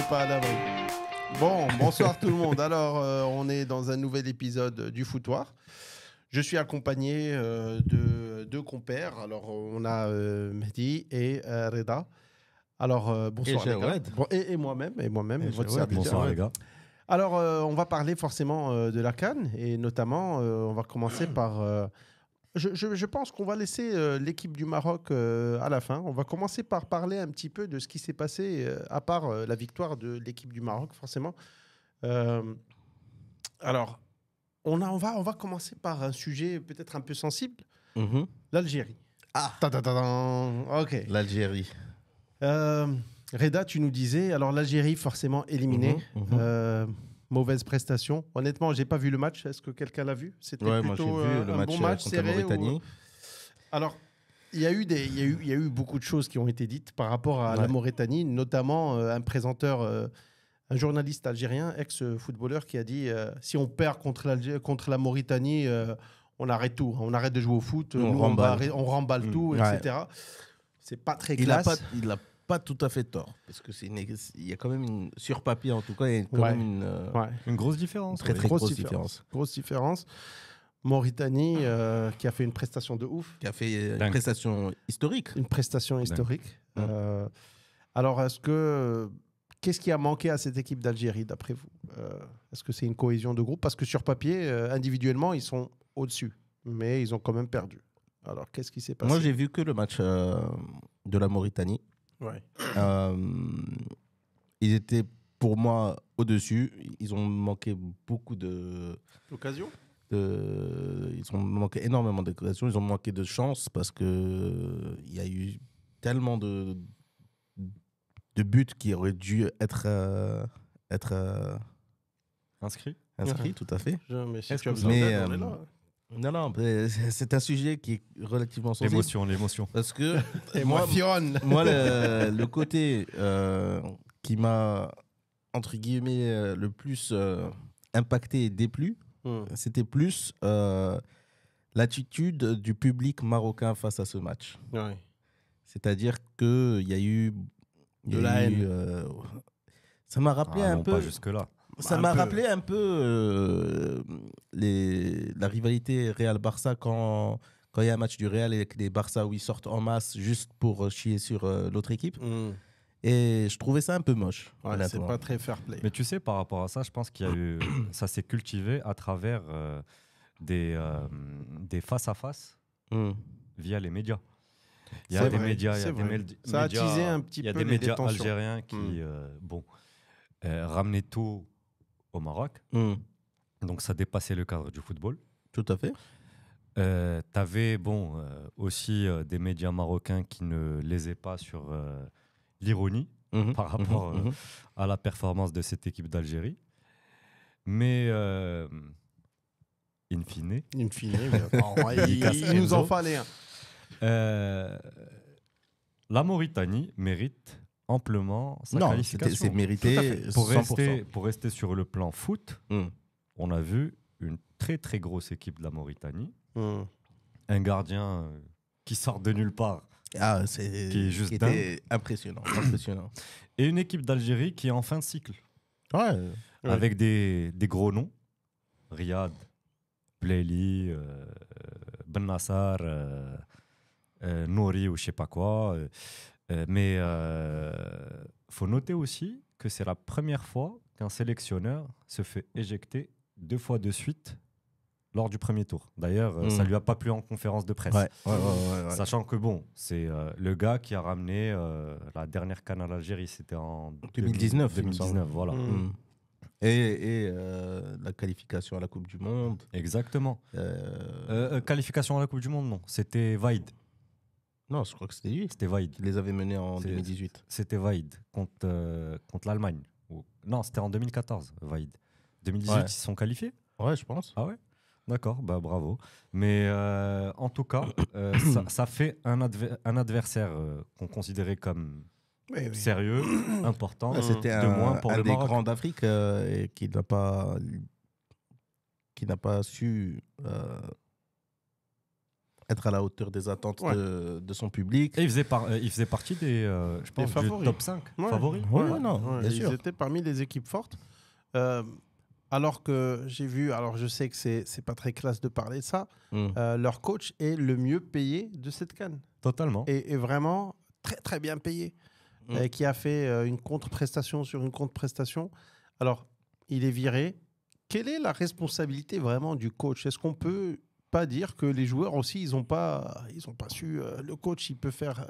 pas à l'abri. Bon, bonsoir tout le monde. Alors, on est dans un nouvel épisode du Foutoir. Je suis accompagné de deux compères. Alors, on a Mehdi et Reda. Alors, bonsoir les gars. Bon, et moi-même, votre serviteur. Bonsoir les gars. Alors, on va parler forcément de la CAN et notamment, on va commencer par... Je pense qu'on va laisser l'équipe du Maroc à la fin. On va commencer par parler un petit peu de ce qui s'est passé, à part la victoire de l'équipe du Maroc, forcément. Alors, on va commencer par un sujet peut-être un peu sensible, l'Algérie. Ah, Ok. l'Algérie. Reda, tu nous disais, alors l'Algérie forcément éliminée. Mauvaise prestation. Honnêtement, j'ai pas vu le match. Est-ce que quelqu'un l'a vu? C'était plutôt moi, j'ai vu le un match bon match contre serré. la Mauritanie. Alors, il y a eu beaucoup de choses qui ont été dites par rapport à la Mauritanie, notamment un présenteur, un journaliste algérien, ex-footballeur, qui a dit si on perd contre la Mauritanie, on arrête tout. On arrête de jouer au foot. On remballe tout, etc. C'est pas très classe. Il a pas tout à fait tort, parce que il y a quand même sur papier en tout cas, il y a quand même une grosse différence. Très grosse différence. Grosse différence. Mauritanie qui a fait une prestation de ouf. Qui a fait une prestation historique. Une prestation historique. Alors, qu'est-ce qui a manqué à cette équipe d'Algérie, d'après vous? Est-ce que c'est une cohésion de groupe? Parce que sur papier, individuellement, ils sont au-dessus, mais ils ont quand même perdu. Alors, qu'est-ce qui s'est passé? Moi, j'ai vu que le match de la Mauritanie. Ouais. Ils étaient, pour moi, au-dessus. Ils ont manqué beaucoup d'occasions. Ils ont manqué énormément d'occasions. Ils ont manqué de chance parce qu'il y a eu tellement de buts qui auraient dû être inscrits. Tout à fait. Non, c'est un sujet qui est relativement sensible. L'émotion. Parce que moi, le côté qui m'a, entre guillemets, le plus impacté et déplu, c'était plus l'attitude du public marocain face à ce match. Ouais. C'est-à-dire qu'il y a eu... la haine. Ça m'a rappelé un peu... Pas jusque-là. Ça m'a rappelé un peu la rivalité Real-Barça quand il y a un match du Real et les Barça où ils sortent en masse juste pour chier sur l'autre équipe. Et je trouvais ça un peu moche. Ouais, c'est pas très fair play. Mais tu sais, par rapport à ça, je pense qu'il y a eu... ça s'est cultivé à travers des face-à-face via les médias. Il y a des médias, ça a attisé un petit peu. Il y a des médias algériens qui ramenaient tout au Maroc. Donc ça dépassait le cadre du football. Tout à fait. T'avais aussi des médias marocains qui ne lésaient pas sur l'ironie par rapport à la performance de cette équipe d'Algérie. Mais in fine, il nous en fallait un. La Mauritanie mérite amplement sa qualification. C'est mérité. Pour rester sur le plan foot, on a vu une très très grosse équipe de la Mauritanie. Un gardien qui sort de nulle part. Qui est juste dingue. Impressionnant. Et une équipe d'Algérie qui est en fin de cycle. Avec des gros noms. Riyad, Bleli, Ben Nassar, Nouri ou je sais pas quoi. Mais faut noter aussi que c'est la première fois qu'un sélectionneur se fait éjecter 2 fois de suite lors du premier tour. D'ailleurs, ça lui a pas plu en conférence de presse. Sachant que c'est le gars qui a ramené la dernière CAN à l'Algérie, c'était en 2019. 2019, voilà. Et la qualification à la Coupe du Monde. Exactement. Qualification à la Coupe du Monde, non. C'était Vaïd. Non, je crois que c'était lui. C'était Vaïd. Il les avait menés en 2018. C'était Vaïd contre l'Allemagne. Non, c'était en 2014, Vaïd. 2018, ils se sont qualifiés? Ouais, je pense. Ah ouais? D'accord, bravo. Mais en tout cas, ça fait un adversaire qu'on considérait comme sérieux, important. C'était un des grands d'Afrique qui n'a pas su être à la hauteur des attentes de son public. Et il faisait partie je pense, du top 5 favoris. Bien sûr. Ils étaient parmi les équipes fortes. Alors que j'ai vu, alors je sais que c'est pas très classe de parler de ça, leur coach est le mieux payé de cette CAN. Totalement. Et vraiment très très bien payé. Qui a fait une contre-prestation sur une contre-prestation. Alors, il est viré. Quelle est la responsabilité vraiment du coach? Est-ce qu'on peut pas dire que les joueurs aussi, ils n'ont pas su... le coach, il peut faire...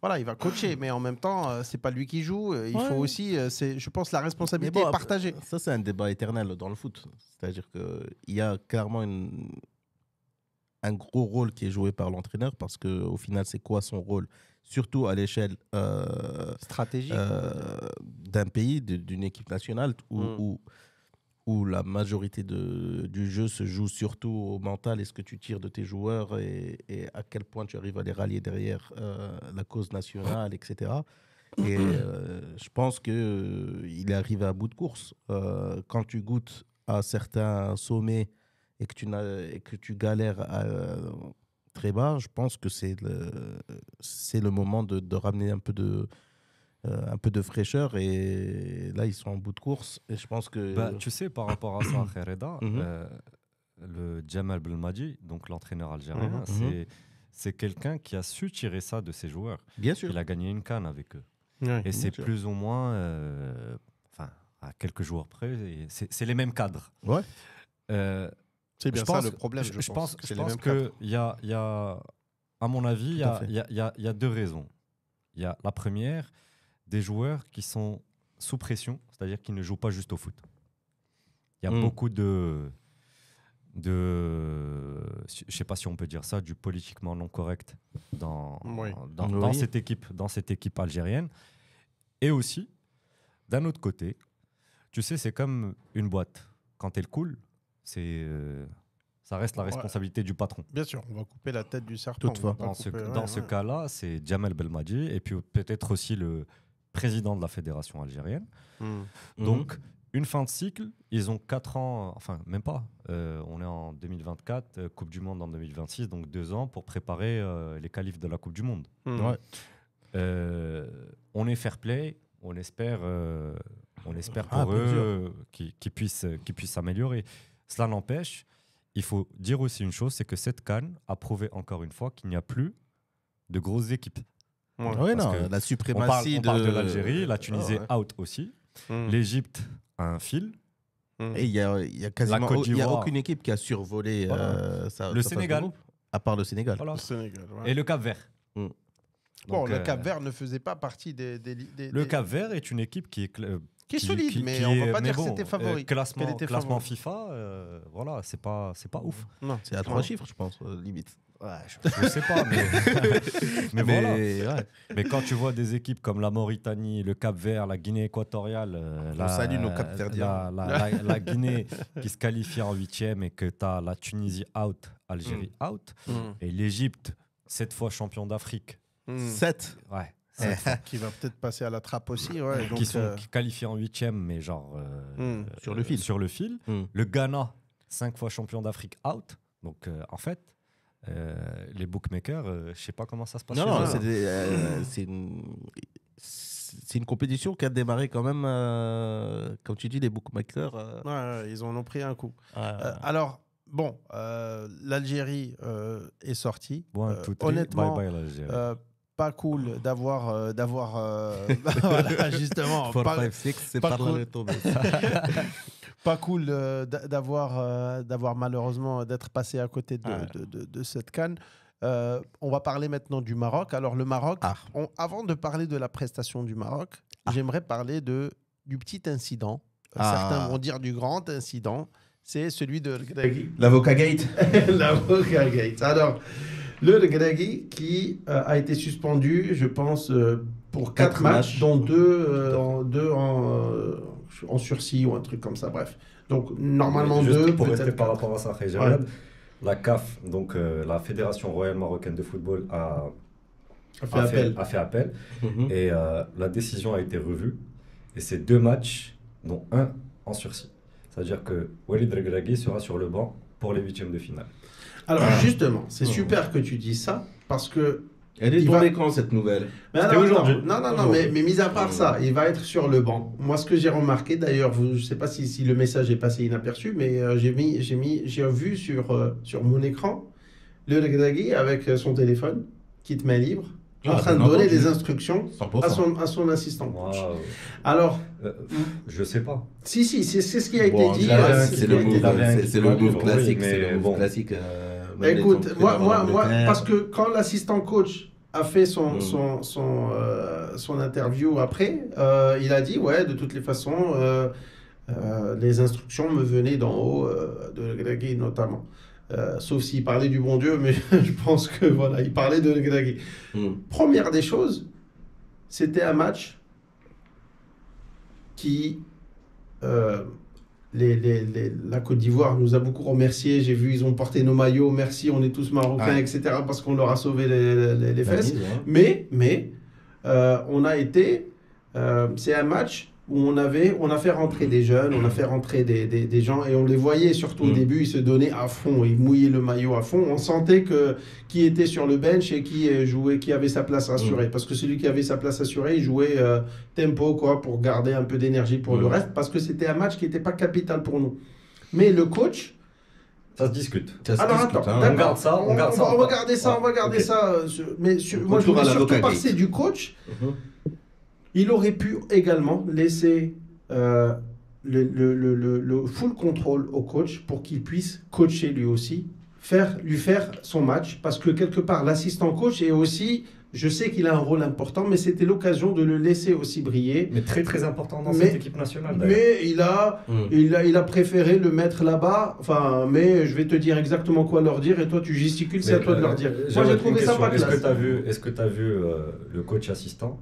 voilà, il va coacher, mais en même temps, c'est pas lui qui joue. Il faut aussi... je pense la responsabilité est partagée. Ça, c'est un débat éternel dans le foot. C'est-à-dire qu'il y a clairement un gros rôle qui est joué par l'entraîneur parce qu'au final, c'est quoi son rôle? Surtout à l'échelle stratégique d'un pays, d'une équipe nationale où la majorité du jeu se joue surtout au mental et ce que tu tires de tes joueurs et à quel point tu arrives à les rallier derrière la cause nationale, etc. Et je pense qu'il est arrivé à bout de course. Quand tu goûtes à certains sommets et que tu galères très bas, je pense que c'est le moment de ramener un peu de fraîcheur et là ils sont en bout de course et je pense que tu sais par rapport à ça Khereda, le Jamal Belmadi, donc l'entraîneur algérien, c'est quelqu'un qui a su tirer ça de ses joueurs. Bien sûr. Il a gagné une CAN avec eux. Et c'est plus ou moins à quelques jours près, c'est les mêmes cadres. Ouais. C'est bien ça le problème. Je pense qu'il y a, à mon avis, il y a deux raisons. Il y a la première, des joueurs qui sont sous pression, c'est-à-dire qui ne jouent pas juste au foot. Il y a beaucoup de je ne sais pas si on peut dire ça, du politiquement non correct dans cette équipe algérienne. Et aussi, d'un autre côté, tu sais, c'est comme une boîte. Quand elle coule, ça reste la responsabilité du patron. Bien sûr, on va couper la tête du serpent. Toutefois. Dans ce cas-là, c'est Jamal Belmadi et puis peut-être aussi le président de la fédération algérienne. Donc, une fin de cycle, ils ont 4 ans, enfin même pas, on est en 2024, Coupe du Monde en 2026, donc 2 ans pour préparer les qualifs de la Coupe du Monde. On est fair play, on espère pour eux qu'ils puissent s'améliorer. Cela n'empêche, il faut dire aussi une chose, c'est que cette CAN a prouvé encore une fois qu'il n'y a plus de grosses équipes. La suprématie on parle de l'Algérie, la Tunisie out aussi. L'Égypte a un fil. Et il y a quasiment aucune équipe qui a survolé le Sénégal, à part le Sénégal. Le Sénégal et le Cap-Vert. Donc, le Cap-Vert ne faisait pas partie des... Le Cap-Vert est une équipe qui est solide, mais on ne va pas dire que c'était favori. Classement FIFA, voilà, c'est pas ouf. Non, c'est à 3 chiffres, je pense, limite. Ouais, je sais pas, mais voilà. Mais quand tu vois des équipes comme la Mauritanie, le Cap-Vert, la Guinée équatoriale, salue nos Cap-Verdiens. la Guinée qui se qualifie en 8e et que tu as la Tunisie out, Algérie out, et l'Égypte, 7 fois champion d'Afrique. 7 Ouais. Qui va peut-être passer à la trappe aussi. Qui sont qualifiés en 8e, mais genre sur le fil. Le Ghana, 5 fois champion d'Afrique out. Donc en fait, les bookmakers, je ne sais pas comment ça se passe. Non, c'est une compétition qui a démarré quand même, comme tu dis, les bookmakers. Ils en ont pris un coup. Alors, bon, l'Algérie est sortie. Honnêtement, bye bye, l'Algérie. Pas cool d'avoir voilà, justement pas cool d'avoir malheureusement d'être passé à côté de cette CAN. On va parler maintenant du Maroc. Alors le Maroc, avant de parler de la prestation du Maroc, j'aimerais parler du petit incident. Certains vont dire du grand incident. C'est celui de l'avocat Gate. L'avocat Gate. Alors le Regragui qui a été suspendu, je pense, pour 4 matchs, dont 2 en sursis ou un truc comme ça, bref. Donc, normalement, 2. Pour rester par rapport à ça, la CAF, donc la Fédération Royale Marocaine de Football, a fait appel. Et la décision a été revue. Et c'est 2 matchs, dont 1 en sursis. C'est-à-dire que Walid Regragui sera sur le banc pour les huitièmes de finale. Alors justement, c'est super que tu dis ça parce que Elle est tombée quand cette nouvelle? mais alors, non, mais mis à part ça, il va être sur le banc. Moi, ce que j'ai remarqué, d'ailleurs, je ne sais pas si le message est passé inaperçu, mais j'ai vu sur mon écran le Regragui avec son téléphone, kit main libre, en train de donner des instructions à son assistant coach. Wow. Alors, je sais pas. si, c'est ce qui a été dit. C'est le move classique. Mais C'est le move bon. classique. Écoute, moi, parce que quand l'assistant coach a fait son interview après, il a dit, ouais, de toutes les façons, les instructions me venaient d'en haut, de Regragui notamment. Sauf s'il parlait du bon Dieu, mais je pense que voilà, il parlait de Regragui. Première des choses, c'était un match qui... la Côte d'Ivoire nous a beaucoup remerciés. J'ai vu, ils ont porté nos maillots. Merci, on est tous marocains, etc. Parce qu'on leur a sauvé les fesses. Mais on a été... c'est un match où on a fait rentrer des jeunes, on a fait rentrer des gens et on les voyait surtout au début, ils se donnaient à fond, ils mouillaient le maillot à fond. On sentait qui était sur le bench et qui jouait, qui avait sa place assurée. Parce que celui qui avait sa place assurée, il jouait tempo quoi, pour garder un peu d'énergie pour le reste, parce que c'était un match qui n'était pas capital pour nous. Mais le coach... Ça se discute. Alors attends, on garde ça, on garde ça. On va garder ça, on va garder ça. Mais moi, je voudrais surtout passer du coach. Il aurait pu également laisser le full contrôle au coach pour qu'il puisse coacher lui aussi, lui faire son match, parce que quelque part l'assistant coach est aussi, je sais qu'il a un rôle important, mais c'était l'occasion de le laisser aussi briller. Mais très très important dans cette équipe nationale d'ailleurs. Mais il a préféré le mettre là-bas, enfin, mais je vais te dire exactement quoi leur dire et toi tu gesticules, c'est à toi de leur dire. Moi j'ai trouvé ça pas classe. Est-ce que tu as vu le coach assistant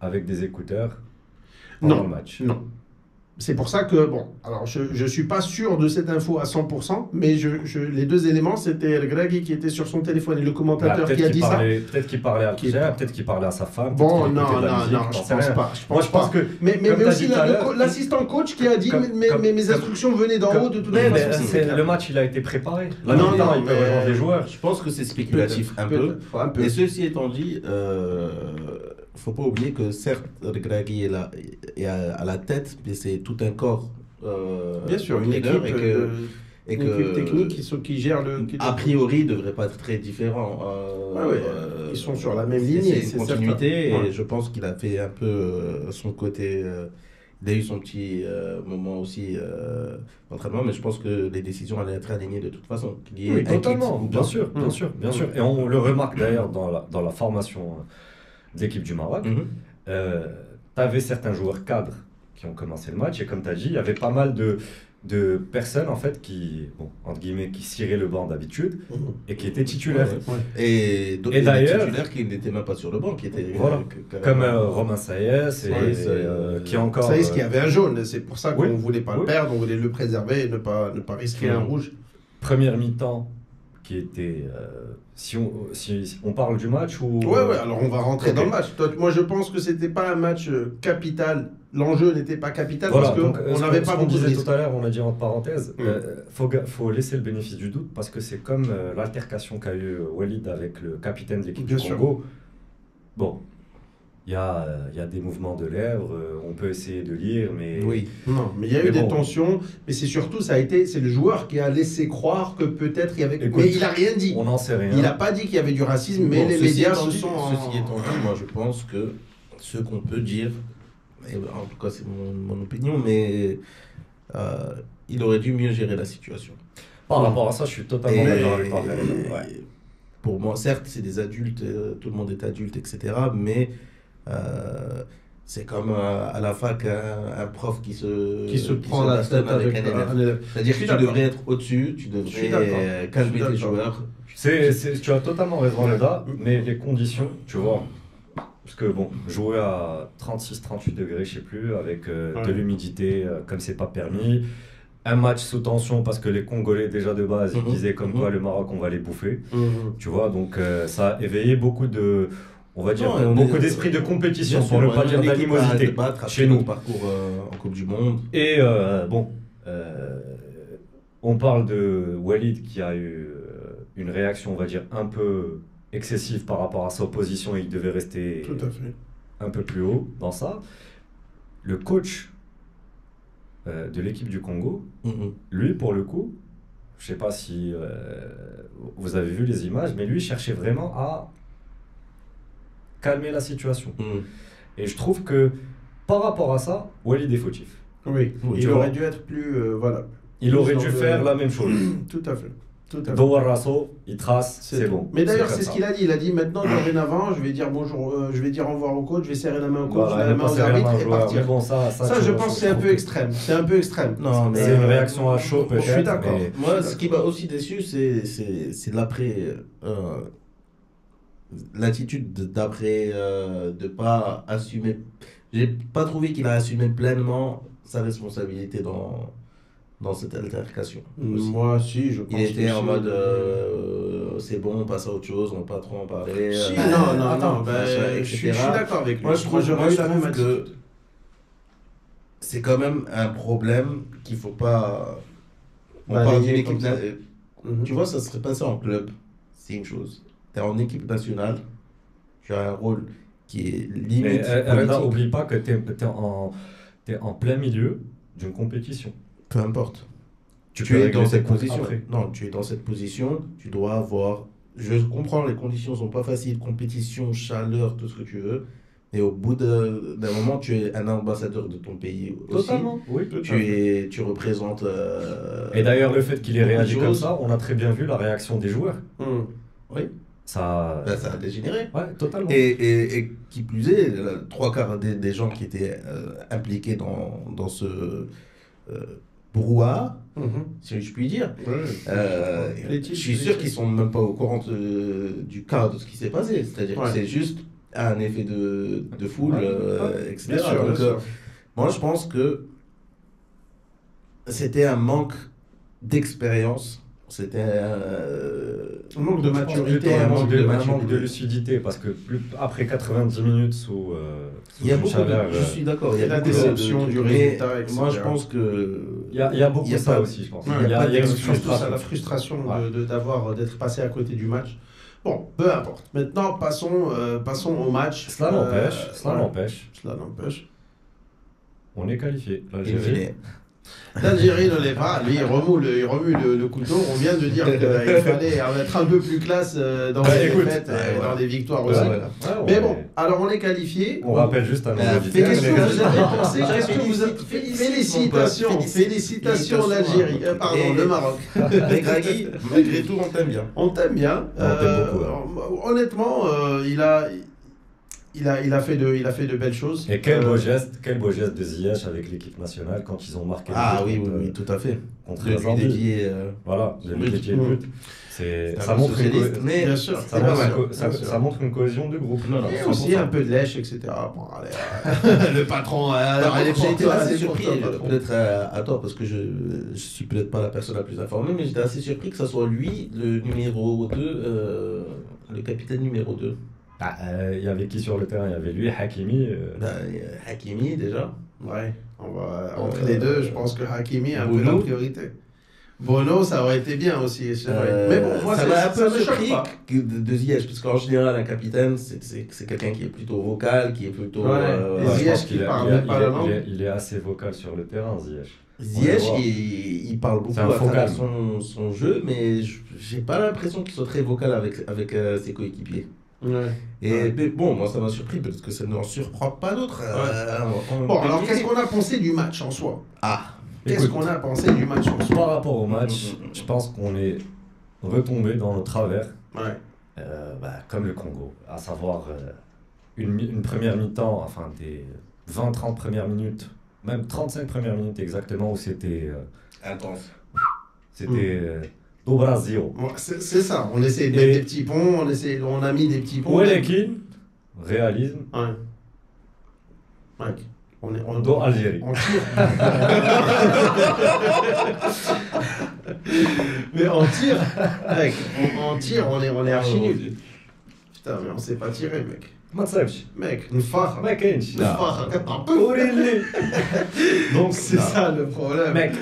avec des écouteurs pendant le match? Non. C'est pour ça que, bon, alors je ne suis pas sûr de cette info à 100%, mais les deux éléments, c'était Regragui qui était sur son téléphone et le commentateur qui a dit ça. Peut-être qu'il parlait à Alger, peut-être qu'il parlait à sa femme. Bon, non, je pense pas. Je pense que... Mais aussi l'assistant coach qui a dit mes instructions venaient d'en haut de toute façon. Le match, il a été préparé. Là, non, il peut avoir des joueurs. Je pense que c'est spéculatif un peu. Et ceci étant dit... faut pas oublier que certes Regragui est à la tête, mais c'est tout un corps. Bien sûr, une équipe technique qui gère le. A priori, ne devrait pas être très différent. Ils sont sur la même lignée. C'est une continuité et je pense qu'il a fait un peu son côté. Il a eu son petit moment aussi d'entraînement, mais je pense que les décisions allaient être alignées de toute façon. Oui, totalement, bien sûr. Et on le remarque d'ailleurs dans la formation de l'équipe du Maroc. Tu avais certains joueurs cadres qui ont commencé le match et comme tu as dit, il y avait pas mal de personnes en fait qui, entre guillemets, qui ciraient le banc d'habitude et qui étaient titulaires. Et d'ailleurs, titulaires qui n'étaient même pas sur le banc, qui étaient comme Romain Saïs qui est encore... Saïs qui avait un jaune, c'est pour ça qu'on ne voulait pas le perdre, on voulait le préserver et ne pas risquer un rouge. Première mi-temps qui était... Si on parle du match ou... Ouais, alors on va rentrer dans le match. Moi, je pense que c'était pas un match capital. L'enjeu n'était pas capital parce qu'on n'avait pas beaucoup de risques. Tout à l'heure, on a dit entre parenthèses, faut laisser le bénéfice du doute parce que c'est comme l'altercation qu'a eu Walid avec le capitaine de l'équipe du Congo. Bon, il y a des mouvements de lèvres, on peut essayer de lire, mais... Oui, non, mais il y a eu des tensions, mais c'est surtout, c'est le joueur qui a laissé croire que peut-être il y avait... Écoute, mais il n'a rien dit. On n'en sait rien. Il n'a pas dit qu'il y avait du racisme, mais les médias se sont... Ceci étant dit, moi je pense que ce qu'on peut dire, et en tout cas c'est mon opinion, mais il aurait dû mieux gérer la situation. Par rapport à ça, je suis totalement d'accord avec toi. Pour moi, certes, c'est des adultes, tout le monde est adulte, etc., mais... c'est comme à la fac un prof qui se prend la tête avec un élève. C'est-à-dire que tu devrais être au-dessus, tu devrais calmer tes joueurs. Tu as totalement raison Leda, mais les conditions, tu vois, parce que bon, jouer à 36-38 degrés, je sais plus, avec de l'humidité, comme c'est pas permis, un match sous tension parce que les Congolais déjà de base, ils disaient comme quoi le Maroc on va les bouffer, tu vois, donc ça a éveillé beaucoup de... On va dire beaucoup d'esprit de compétition, pour ne pas dire d'animosité chez nous. Parcours en Coupe du Monde. Et bon, On parle de Walid qui a eu une réaction, on va dire, un peu excessive par rapport à sa position et il devait rester Tout à fait. un peu plus haut dans ça. Le coach de l'équipe du Congo, lui, pour le coup, je sais pas si vous avez vu les images, mais lui cherchait vraiment à calmer la situation. Et je trouve que par rapport à ça, Walid est fautif. Oui, il aurait dû être plus... voilà. Il aurait dû faire la même chose. Tout à fait. Doar Rasso, il trace, c'est bon. Mais d'ailleurs, c'est ce qu'il a dit. Il a dit maintenant, dorénavant, je vais dire bonjour, je vais dire au revoir au coach, je vais serrer la main au coach, la main aux arbitres et partir. Bon, ça, je pense que c'est un peu extrême. C'est un peu extrême. Non, mais c'est une réaction à chaud, peut-être. Je suis d'accord. Mais... Moi, ce qui m'a aussi déçu, c'est l'après. L'attitude d'après, de pas assumer. J'ai pas trouvé qu'il a assumé pleinement sa responsabilité dans cette altercation. Moi, si, je pense. Il était en mode c'est bon, on passe à autre chose, on va pas trop en parler. Si, non, je suis d'accord avec lui. Moi, je trouve que c'est quand même un problème qu'il faut pas. On parle d'une équipe. Tu vois, ça serait passé en club, c'est une chose. Tu es en équipe nationale, tu as un rôle qui est limite. Mais n'oublie pas que tu es en plein milieu d'une compétition. Peu importe. Tu es dans cette position. Non, tu es dans cette position, tu dois avoir. Je comprends, les conditions sont pas faciles, compétition, chaleur, tout ce que tu veux. Et au bout d'un moment, tu es un ambassadeur de ton pays aussi. Totalement, oui. Tu représentes. Et d'ailleurs, le fait qu'il ait réagi comme ça, on a très bien vu la réaction des joueurs. Oui. Ça a dégénéré. Ouais, totalement. Et qui plus est, 3/4 des gens qui étaient impliqués dans ce brouhaha, si je puis dire, je suis sûr qu'ils sont même pas au courant du cas de ce qui s'est passé. C'est-à-dire que c'est juste un effet de foule, etc. Bien sûr, Donc, moi, je pense que c'était un manque d'expérience. C'était un manque de maturité, un manque de lucidité, parce que après 90 minutes sous il y a beaucoup je suis d'accord, il y a la déception du résultat, etc. Moi, je pense que il y a beaucoup de ça aussi, je pense. Il y a la frustration d'être passé à côté du match. Bon, peu importe. Maintenant, passons au match. Cela n'empêche. On est qualifié. L'Algérie ne l'est pas, lui il remue le couteau. On vient de dire qu'il fallait être un peu plus classe dans les défaites, dans les victoires aussi. Mais bon, alors on est qualifié. On rappelle juste un nombre de qu'est-ce que vous avez pensé? Félicitations l'Algérie, pardon, le Maroc. Mais Gragui, malgré tout, on t'aime bien. On t'aime bien. Honnêtement, il a fait de belles choses. Et quel beau geste de Ziyech avec l'équipe nationale quand ils ont marqué. Ah oui, tout à fait. Contre le Zambie. Voilà, le but. Ça montre une cohésion de groupe. Et aussi un peu de lèche, etc. Bon, le patron, j'ai été assez surpris, peut-être à tort, parce que je suis peut-être pas la personne la plus informée, mais j'étais assez surpris que ce soit lui, le numéro 2, le capitaine numéro 2. Il y avait qui sur le terrain? Il y avait lui, Hakimi. Hakimi déjà. Ouais, entre les deux, je pense que Hakimi a un peu la priorité. Bono, ça aurait été bien aussi. Mais bon, moi, ça m'a un peu surpris de Ziyech, parce qu'en général, un capitaine, c'est quelqu'un qui est plutôt vocal, qui est plutôt. Ziyech qui parle pas la langue. Il est assez vocal sur le terrain, Ziyech. Ziyech, il parle beaucoup à travers son jeu, mais j'ai pas l'impression qu'il soit très vocal avec ses coéquipiers. Mais bon, moi ça m'a surpris parce que ça n'en surprend pas d'autres. Bon, alors qu'est-ce qu'on a pensé du match en soi? Qu'est-ce qu'on a pensé du match en soi? Par rapport au match, je pense qu'on est retombé dans nos travers, comme le Congo, à savoir une première mi-temps, enfin des 20-30 premières minutes, même 35 premières minutes exactement, où c'était intense. C'était au Brésil. C'est ça, on essaie de mettre des petits ponts, on a mis des petits ponts. Ouelekin, réalisme. On Algérie. On tire. Mais on tire, mec. On tire, on est archi nul. Putain, mais on sait pas tirer, mec. ما تصيبش Mec, الفخر. ما كاينش الفخر كتعطل. وريلي donc C'est ça le problème. mec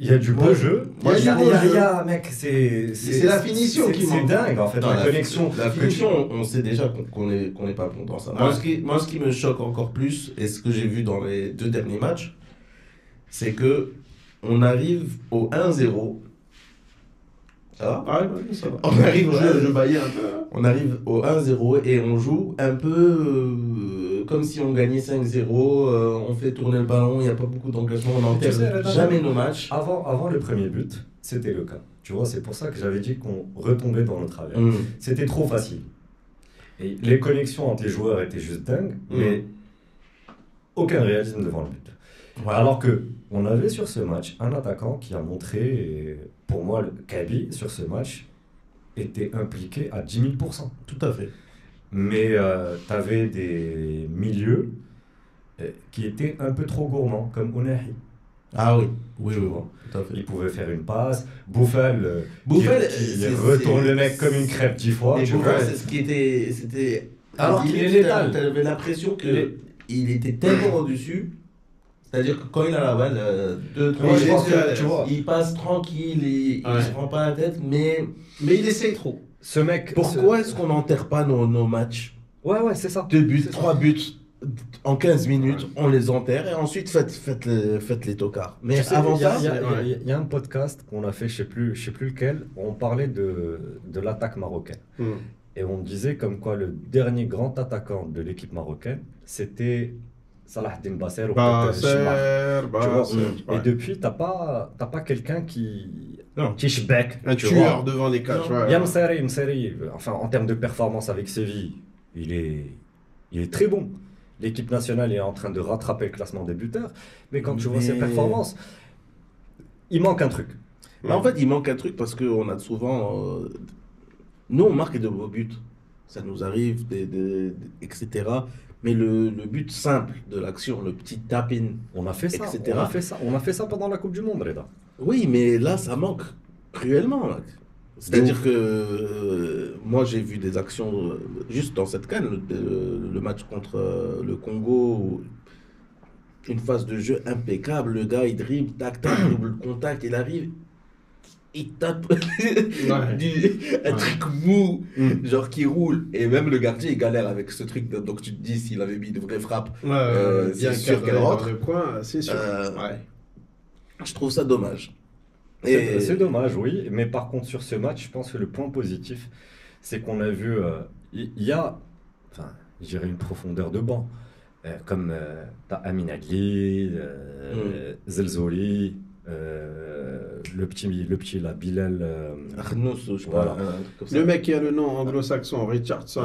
il y a du beau jeu. Moi, il y a du beau jeu. Mec, c'est la finition qui manque. C'est dingue en fait, Non, la connexion. La finition, on sait déjà qu'on est pas bon dans ça. Moi, ce qui me choque encore plus, et ce que j'ai vu dans les 2 derniers matchs, c'est que on arrive au 1-0. Ça va? Ah ouais, ça va. On arrive Je baillais un peu. Hein. On arrive au 1-0 et on joue un peu comme si on gagnait 5-0. On fait tourner le ballon, il n'y a pas beaucoup d'engagement, on n'enterre jamais nos matchs. Avant le premier but, c'était le cas. Tu vois, c'est pour ça que j'avais dit qu'on retombait dans le travers. C'était trop facile. Et les connexions entre les joueurs étaient juste dingues, mais aucun réalisme devant le but. Voilà. Alors que on avait sur ce match un attaquant qui a montré, pour moi, le Kaby sur ce match était impliqué à 10 000%. Tout à fait. Mais tu avais des milieux qui étaient un peu trop gourmands, comme Ounahi. Ah oui, oui, Tu oui, vois. tout à fait. Il pouvait faire une passe. Bouffal, Bouffal, il retourne le mec comme une crêpe 10 fois. Et tu Bouffal, vois. c'est ce qui était. C'était. Alors qu'il est létal. T'avais l'impression qu'il était tellement au-dessus. C'est-à-dire que quand il a la balle, 2-3 tu vois. il passe tranquille, il se prend pas la tête, mais il essaye trop. Ce mec. Pourquoi est-ce qu'on n'enterre pas nos matchs? Ouais, c'est ça. 2 buts, 3 buts en 15 minutes, on les enterre et ensuite faites les tocards. Mais tu sais, avant ça, il y a un podcast qu'on a fait, je sais plus lequel, où on parlait de l'attaque marocaine. Et on disait comme quoi le dernier grand attaquant de l'équipe marocaine, c'était Salahdine Basser ou Et depuis, t'as pas quelqu'un qui shbeck. Un tueur devant les cages. Il y a Mseri, enfin en termes de performance avec Séville, il est très bon. L'équipe nationale est en train de rattraper le classement des buteurs, mais quand tu vois ses performances, il manque un truc. En fait, il manque un truc parce qu'on a souvent... nous, on marque de beaux buts. Ça nous arrive, etc. Mais le but simple de l'action, le petit tap-in, on a fait ça, etc. On a fait ça pendant la Coupe du Monde, Reda. Oui, mais là, ça manque cruellement. C'est-à-dire que moi, j'ai vu des actions juste dans cette CAN, le match contre le Congo, une phase de jeu impeccable. Le gars, il dribble, tac, double contact, il arrive, il tape un truc mou, genre qui roule. Et même le gardien, il galère avec ce truc. Donc tu te dis, s'il avait mis de vraies frappes, c'est sûr qu'elle rentre. C'est sûr. Je trouve ça dommage. C'est dommage, oui. Mais par contre, sur ce match, je pense que le point positif, c'est qu'on a vu, il y a, enfin, je dirais une profondeur de banc. Comme t'as Amin Agli, Zelzouli, le petit là, Bilal. Arnous, je sais voilà. pas. Le mec qui a le nom anglo-saxon, Richardson.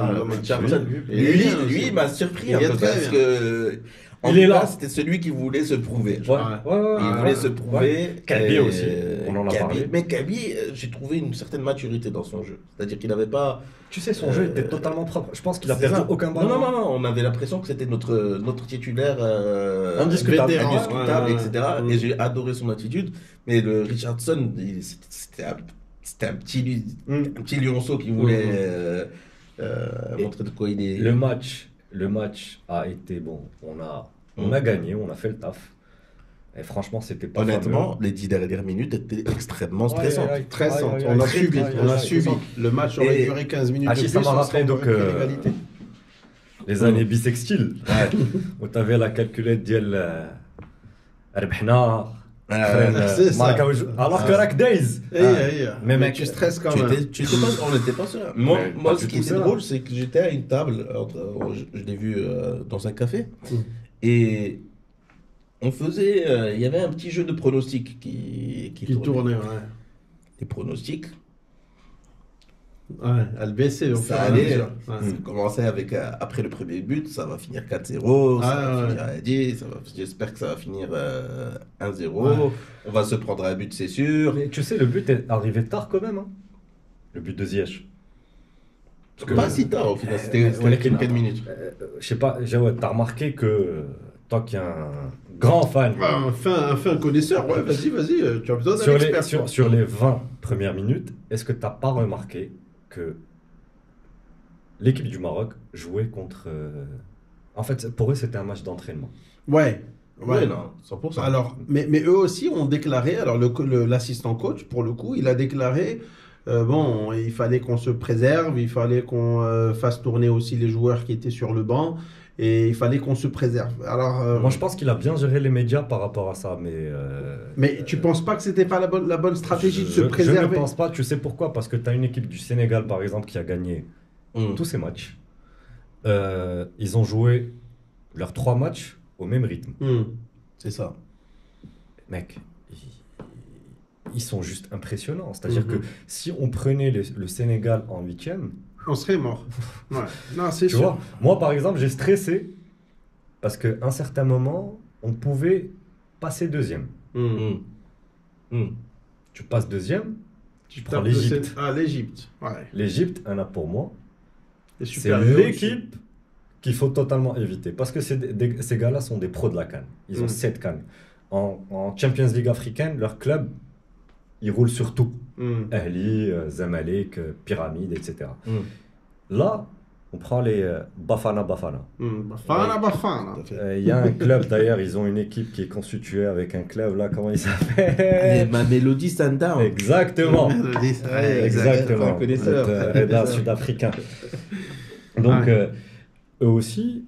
Lui, il m'a surpris un peu parce que. Il est là. C'était celui qui voulait se prouver. Il voulait se prouver. Kaby aussi, on en a parlé. Mais Kaby, j'ai trouvé une certaine maturité dans son jeu. C'est-à-dire qu'il n'avait pas. Tu sais, son jeu était totalement propre. Je pense qu'il a perdu aucun ballon. Non, on avait l'impression que c'était notre titulaire indiscutable, etc. Et j'ai adoré son attitude. Mais le Richardson, c'était un petit lionceau qui voulait montrer de quoi il est. Le match a été bon. On a gagné, on a fait le taf. Et franchement, c'était pas honnêtement, fameux. les 10 dernières minutes étaient extrêmement stressantes. On a subi. Le match aurait duré 15 minutes de plus. Ça m'a rappelé donc les années bissextiles. Où tu avais la calculette d'Yel Rebhna. Alors que Rack Days. Mais mec, tu stresses quand même. On n'était pas sûr. Moi, ce qui était drôle, c'est que j'étais à une table, je l'ai vu dans un café, et on faisait, il y avait un petit jeu de pronostics qui tournait. Les pronostics. Elle baissait. Ça allait. Ça commençait avec, après le premier but, ça va finir 4-0, ça va finir à 10, j'espère que ça va finir 1-0. On va se prendre un but, c'est sûr. Mais tu sais, le but est arrivé tard quand même. Hein. Le but de Ziyech. Pas si tard au final, c'était quelques minutes. Je sais pas, t'as remarqué que toi qui es un grand fan. Un fin connaisseur, vas-y, tu as besoin d'un expert. Sur les 20 premières minutes, est-ce que t'as pas remarqué que l'équipe du Maroc jouait contre... En fait, pour eux, c'était un match d'entraînement. Ouais. Ouais, non, 100%. Alors, mais eux aussi ont déclaré, alors l'assistant coach, pour le coup, il a déclaré, bon, il fallait qu'on se préserve, il fallait qu'on fasse tourner aussi les joueurs qui étaient sur le banc, et il fallait qu'on se préserve. Alors, Moi, je pense qu'il a bien géré les médias par rapport à ça, mais tu penses pas que c'était pas la bonne stratégie de se Je préserver? ne pense pas. Tu sais pourquoi? Parce que tu as une équipe du Sénégal, par exemple, qui a gagné tous ses matchs. Ils ont joué leurs 3 matchs au même rythme. C'est ça. Mec, ils sont juste impressionnants. C'est-à-dire que si on prenait le Sénégal en 8e, On serait mort. Ouais. Non, c'est tu sûr. vois, moi par exemple, j'ai stressé parce qu'à un certain moment, on pouvait passer 2e. Tu passes 2e, tu prends Tapes l'Égypte. Ah, l'Égypte. Ouais. L'Égypte, un a pour moi. Et C'est supérieur l'équipe qu'il faut totalement éviter. Parce que ces gars-là sont des pros de la CAN. Ils ont 7 CAN. En Champions League africaine, leur club, ils roulent sur tout. Ahli, Zamalek, Pyramide, etc. Là, on prend les Bafana. Bafana. Il y a un club d'ailleurs, ils ont une équipe qui est constituée avec un club là, comment il s'appelle? Ma Mélodie Sundown. Exactement. Exactement. Un connaisseur. Reda sud-africain. Donc, eux aussi,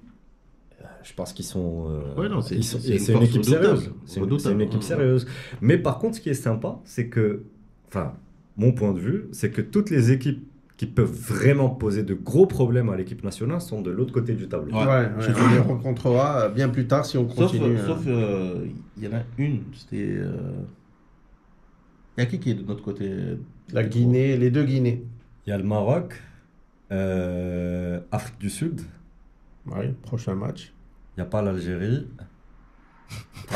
je pense qu'ils sont. Ouais, non, c'est c'est une une équipe force redoutable. sérieuse. C'est une équipe sérieuse. Mais par contre, ce qui est sympa, c'est que, enfin, mon point de vue, c'est que toutes les équipes qui peuvent vraiment poser de gros problèmes à l'équipe nationale sont de l'autre côté du tableau. On les rencontrera bien plus tard si on continue. Sauf, il y en a une, c'était... Il y a qui est de notre côté? La Guinée, les 2 Guinées. Il y a le Maroc, Afrique du Sud. Oui, prochain match. Il n'y a pas l'Algérie. On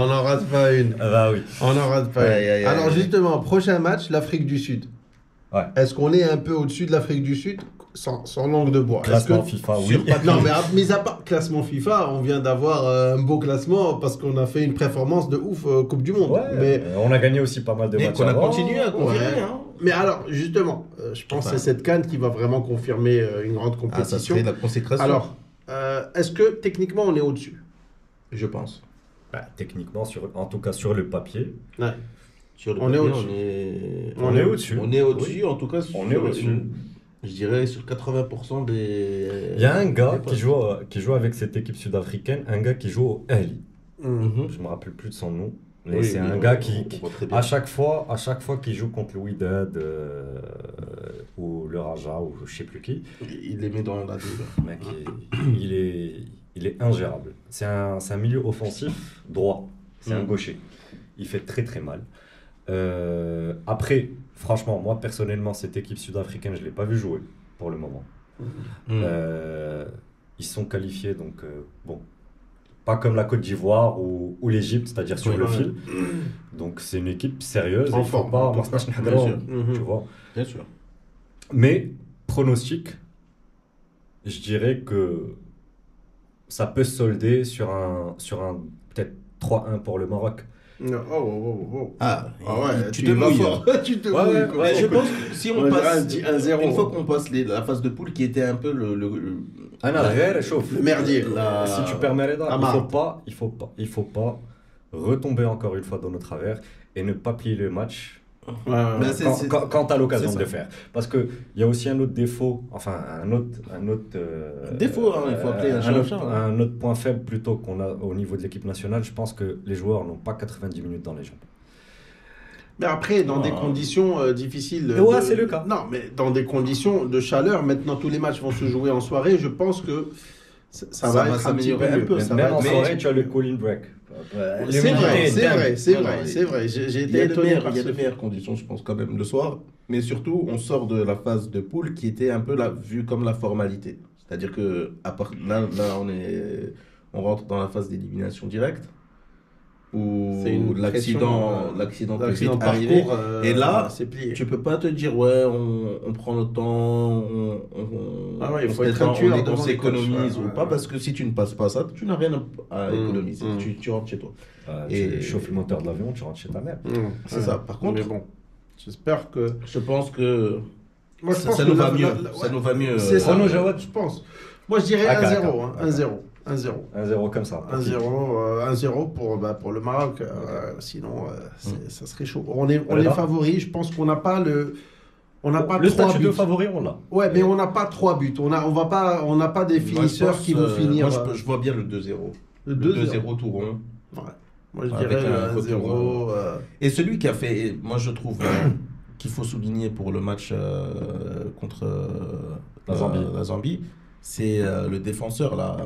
n'en rate pas une. Ah bah oui. On n'en rate pas une. Alors justement, prochain match, l'Afrique du Sud. Ouais. Est-ce qu'on est un peu au-dessus de l'Afrique du Sud sans langue de bois? Classement FIFA, oui. Non, mais mis à part classement FIFA, on vient d'avoir un beau classement parce qu'on a fait une performance de ouf Coupe du Monde. Ouais, mais on a gagné aussi pas mal de matchs. qu'on a avant. continué à confirmer. Hein. Mais alors, justement, je pense que c'est cette CAN qui va vraiment confirmer une grande Ah, ça compétition. serait la consécration. Alors, est-ce que techniquement on est au-dessus? Je pense. Bah, techniquement, en tout cas sur le papier. Ouais. Sur le On est papier, au-dessus. On est au-dessus. On est au-dessus, Oui. en tout cas. On est au-dessus. Je dirais sur 80% des... Il y a un gars qui joue avec cette équipe sud-africaine, un gars qui joue au Ahli. Je ne me rappelle plus de son nom. Mais c'est un gars qui à chaque fois qu'il joue contre le Wydad ou le Raja ou je sais plus qui, il les met dans la double. mec, il est ingérable. C'est un milieu offensif droit. C'est un gaucher. Il fait très très mal. Après, franchement, moi personnellement, cette équipe sud-africaine, je ne l'ai pas vu jouer pour le moment. Ils sont qualifiés, donc bon. Pas comme la Côte d'Ivoire ou l'Égypte, c'est-à-dire sur le fil. Donc c'est une équipe sérieuse. En Il faut forme, pas en tout cas. tu vois. Bien sûr. Mais pronostic, je dirais que ça peut se solder sur un peut-être 3-1 pour le Maroc. Ah ouais, tu te mouilles. Tu te Ouais, mouilles. Ouais, je pense que si on passe 1-0. une fois qu'on passe la phase de poule qui était un peu le Le merdier. Si tu permets Reda, Amar. il faut pas retomber encore une fois dans nos travers et ne pas plier le match quand tu as l'occasion de le faire. Parce qu'il y a aussi un autre défaut, enfin un autre défaut, hein, il faut appeler un autre point faible plutôt qu'on a au niveau de l'équipe nationale. Je pense que les joueurs n'ont pas 90 minutes dans les jambes. Mais après, dans des conditions difficiles. Ouais, c'est le cas. Non, mais dans des conditions de chaleur, maintenant tous les matchs vont se jouer en soirée. Je pense que ça va être un petit peu mieux. Même en soirée, tu as le cooling break. C'est vrai. J'ai été étonné par il y a de meilleures conditions, je pense, quand même, le soir. Mais surtout, on sort de la phase de poule qui était un peu vue comme la formalité. C'est-à-dire que là on rentre dans la phase d'élimination directe. Où l'accident peut vite arriver. Et là, tu peux pas te dire, ouais, on prend le temps, il faut être un tueur, on s'économise ou pas, parce que si tu ne passes pas ça, tu n'as rien à économiser. Tu rentres chez toi. Tu chauffes le moteur de l'avion, tu rentres chez ta mère. C'est ça. Par contre, J'espère que... Je pense que Moi, je pense ça que nous va mieux. ouais, Ça nous va mieux. c'est ça, Renaud Jawad. je pense. Moi, je dirais Aka, 1-0. Aka. 1-0. 1-0. 1-0 comme ça. 1-0 pour le Maroc. Sinon, ça serait chaud. On est Voilà. favoris. Je pense qu'on n'a pas le... On n'a pas Le 3 statut buts. de favori, on l'a. Ouais, mais on n'a pas 3 buts. On n'a pas des Moi, je finisseurs pense, qui vont finir. Moi, je vois bien le 2-0. Le Le 2-0. 2-0 tout rond. Ouais. Moi, je Avec dirais un le 1-0. retour, Et celui qui a fait, moi je trouve qu'il faut souligner pour le match contre La Zambie, c'est le défenseur là,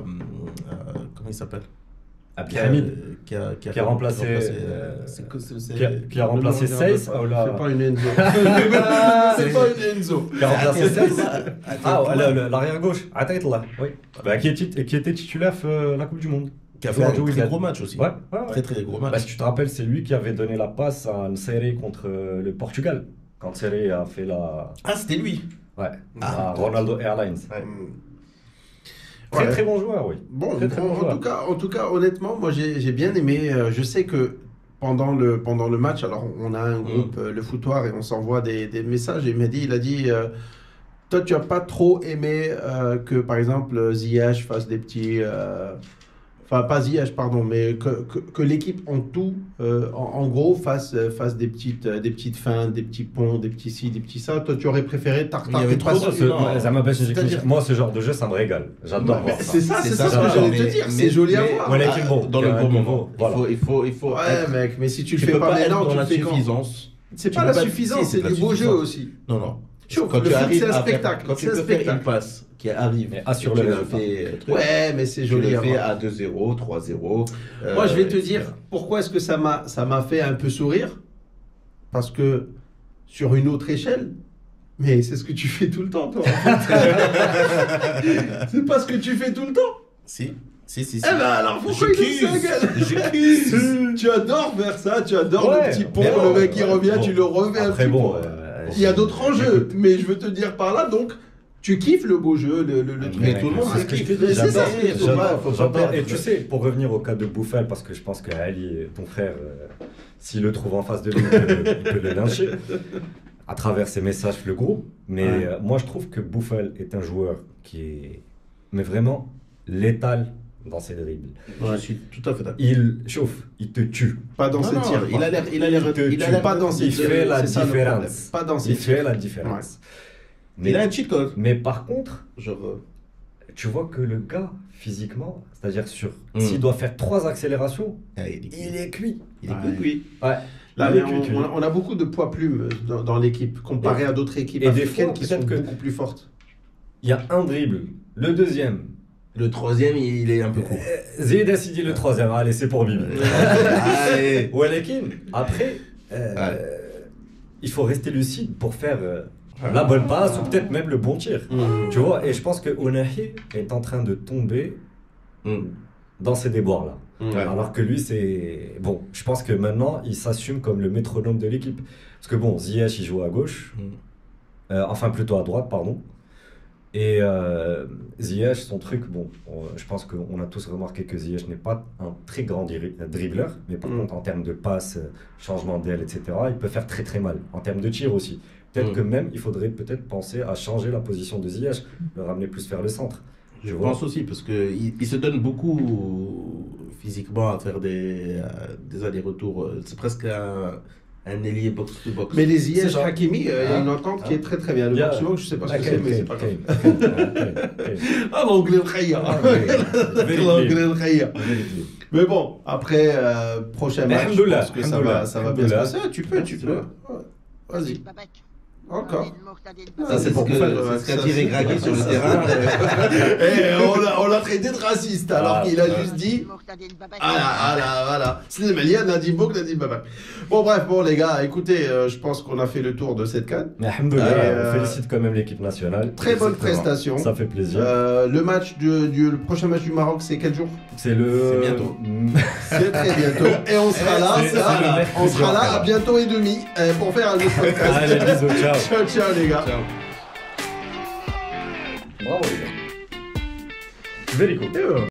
comment il s'appelle? Abdelhamid. Qui a remplacé, qui a Ne remplacé me regarde Seyss. pas. Oh là. C'est pas une Enzo. C'est pas une Enzo. Qui a remplacé Seyss. Ah, l'arrière gauche. Ataïtla. Oui. Bah, qui était titulaire la Coupe du Monde. Qui a fait un très gros match aussi. Ouais. Très très gros match. Bah, si tu te rappelles, c'est lui qui avait donné la passe à Nséré contre le Portugal. Quand Nséré a fait la. Ah, c'était lui. Ouais. Ah, à Ronaldo Airlines. Ouais. Très Ouais. très bon joueur, oui. Bon, Très, très bon en joueur. tout cas, honnêtement, moi j'ai bien aimé. Je sais que pendant le match, alors on a un groupe, le foutoir, et on s'envoie des messages. Et il a dit toi, tu n'as pas trop aimé que, par exemple, Ziyech fasse des petits. Enfin, pas Ziyech, pardon, mais que l'équipe en tout, en gros, fasse des petites feintes, des petits ponts, des petits ci, des petits ça. Toi, tu aurais préféré Il y avait trop de- C'est-à-dire- Moi, ce genre de jeu, ça me régale. J'adore voir ça. C'est ça ce que ça, j'allais te dire. C'est joli à voir. Ouais, l'équipe, bon, Dans le bon moment. Voilà. Il faut Ouais, être- mec, mais si tu le tu fais peux pas pas être maintenant, dans tu la le fais quand? suffisance. C'est Tu pas peux la pas- suffisance, si, c'est la du beau jeu suffisance. aussi. Non. Chauffe, Quand le tu foot, arrives c'est un à faire- spectacle. Quand tu C'est un peux faire une spectacle. passe qui arrive, Mais assure tu le le résultat. fais. Ouais, mais c'est Tu joli le à fais voir. à 2-0, 3-0. Moi, je vais te etc. dire pourquoi est-ce que ça m'a fait un peu sourire. Parce que sur une autre échelle, mais c'est ce que tu fais tout le temps, toi. C'est pas ce que tu fais tout le temps. Si. Eh ben alors pourquoi il dit ça, gueule J'accuse. Tu adores faire ça, tu adores Ouais, le petit pont, mais bon, le mec qui revient, bon. tu le refais un Après, petit bon, pont. Il y a d'autres enjeux, mais je veux te dire par là, donc tu kiffes le beau jeu, le truc. Mais tout le monde, c'est c'est ce que je te Mais dis. c'est ça, J'adore, faut pas j'adore. perdre. Et tu sais, pour revenir au cas de Bouffal, parce que je pense que Ali, ton frère, s'il le trouve en face de lui, il peut le lyncher à travers ses messages, le groupe. Mais Ouais. moi, je trouve que Bouffal est un joueur qui est mais vraiment létal dans ses dribbles. Je suis tout à fait d'accord. Il chauffe, il te tue. Pas dans Non, ses non, tirs. il a l'air, il a l'air, te il a tue. l'air pas dans ses Il tirs. fait la c'est ça le problème. différence. Pas dans ses Il tirs. fait la différence. Il a un cheat code. Mais par contre, Genre, tu vois que le gars, physiquement, c'est-à-dire Mm. s'il doit faire 3 accélérations, il il est cuit. est Ouais. cuit. Ouais. Là, Il est mais cuit. on a beaucoup de poids plumes dans l'équipe, comparé à d'autres équipes et des africaines fois, qui sont peut-être que- beaucoup plus fortes. Il y a un dribble, le deuxième. Le troisième, il est un peu court. Zid a dit le troisième. Allez, c'est pour Bibi. Allez. Walekin, après, il faut rester lucide pour faire la bonne passe ou peut-être même le bon tir. Tu vois, et je pense que Ounahi est en train de tomber dans ces déboires-là. Ouais. Alors que lui, c'est... Bon, je pense que maintenant, il s'assume comme le métronome de l'équipe. Parce que bon, Ziyech, il joue à gauche. Enfin, plutôt à droite, pardon. Et Ziyech, son truc, bon, je pense qu'on a tous remarqué que Ziyech n'est pas un très grand dribbleur. Mais par contre, en termes de passe, changement d'aile, etc., il peut faire très très mal. En termes de tir aussi. Peut-être que même, il faudrait peut-être penser à changer la position de Ziyech, le ramener plus vers le centre. Je pense aussi, parce qu'il se donne beaucoup physiquement à faire des allers-retours. C'est presque un ailier box-to-box. Mais les C'est Ziyech ça. Hakimi, il y a une entente qui est très très bien. Le Il y a- box-to-box, je sais pas ce que c'est, mais c'est pas grave. grave. Ah, l'anglais de Khaya. L'anglais de Khaya. Mais bon, après, prochain Mais match, je alhamdoulilah, pense que ça va bien se alhamdoulilah. passer. Ah, tu peux. Ouais. Vas-y. Encore. Ça, c'est pour ce qu'a tiré Gragui sur le terrain. On l'a traité de raciste alors qu'il a juste dit. Voilà. C'est Mélia, Nadim Bouk, Nadim Babak. Bon, bref, les gars, écoutez, je pense qu'on a fait le tour de cette canne. Mais alhamdoulilah, Et, on félicite quand même l'équipe nationale. Très bonne Exactement. prestation. Ça fait plaisir. Le match le prochain match du Maroc, c'est quel jour? C'est le. C'est bientôt. C'est très bientôt. Et on sera là, C'est le mercredi, on sera là à voilà. bientôt et demi pour faire un autre podcast. Allez, bisous, ciao. Ciao, les gars. Bravo, les gars. Very cool.